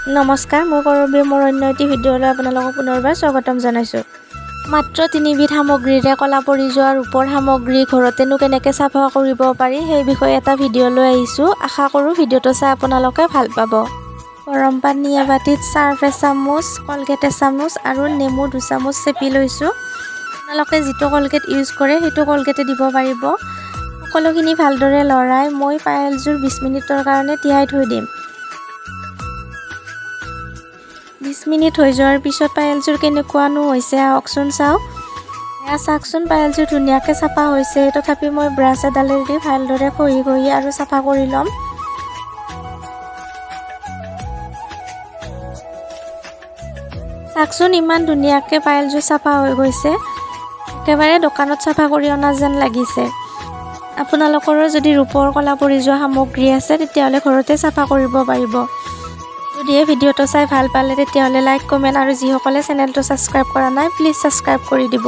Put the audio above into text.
নমস্কাৰ, মই কৰবী মোৰ অন্য এটি ভিডিঅ'লৈ আপোনালোকক পুনৰবাৰ স্বাগতম জনাইছোঁ। মাত্ৰ 3বিধ সামগ্ৰীৰে কলা পৰি যোৱা ৰূপৰ সামগ্ৰী ঘৰতেনো কেনেকৈ চাফা কৰিব পাৰি সেই বিষয়ে এটা ভিডিঅ' লৈ আহিছোঁ। আশা কৰোঁ ভিডিঅ'টো চাই আপোনালোকে ভাল পাব। গৰম পানী এবাটিত চাৰ্ফ এচামুচ, কলগেট এচামুচ আৰু নেমু 2 চামুচ চেপি লৈছোঁ। আপোনালোকে যিটো কলগেট ইউজ কৰে সেইটো কলগেটে দিব পাৰিব। সকলোখিনি ভালদৰে লৰাই মই পায়েলযোৰ 20 মিনিটৰ কাৰণে তিয়াই থৈ দিম। 20 মিনিট হৈ যোৱাৰ পিছত পায়েলযোৰ কেনেকুৱানো হৈছে আহকচোন চাওঁ। এয়া চাওকচোন, পায়েলযোৰ ধুনীয়াকৈ চাফা হৈছে। তথাপি মই ব্ৰাছ এডালেদি ভালদৰে ঘঁহি আৰু চাফা কৰি ল'ম। চাওকচোন, ইমান ধুনীয়াকৈ পায়েলযোৰ চাফা হৈ গৈছে। একেবাৰে দোকানত চাফা কৰি অনা যেন লাগিছে। আপোনালোকৰো যদি ৰূপৰ কলা পৰি যোৱা সামগ্ৰী আছে তেতিয়াহ'লে ঘৰতে চাফা কৰিব পাৰিব। যদিহে ভিডিঅ'টো চাই ভাল পালে তেতিয়াহ'লে লাইক, কমেণ্ট আৰু যিসকলে চেনেলটো ছাবস্ক্ৰাইব কৰা নাই প্লিজ ছাবস্ক্ৰাইব কৰি দিব।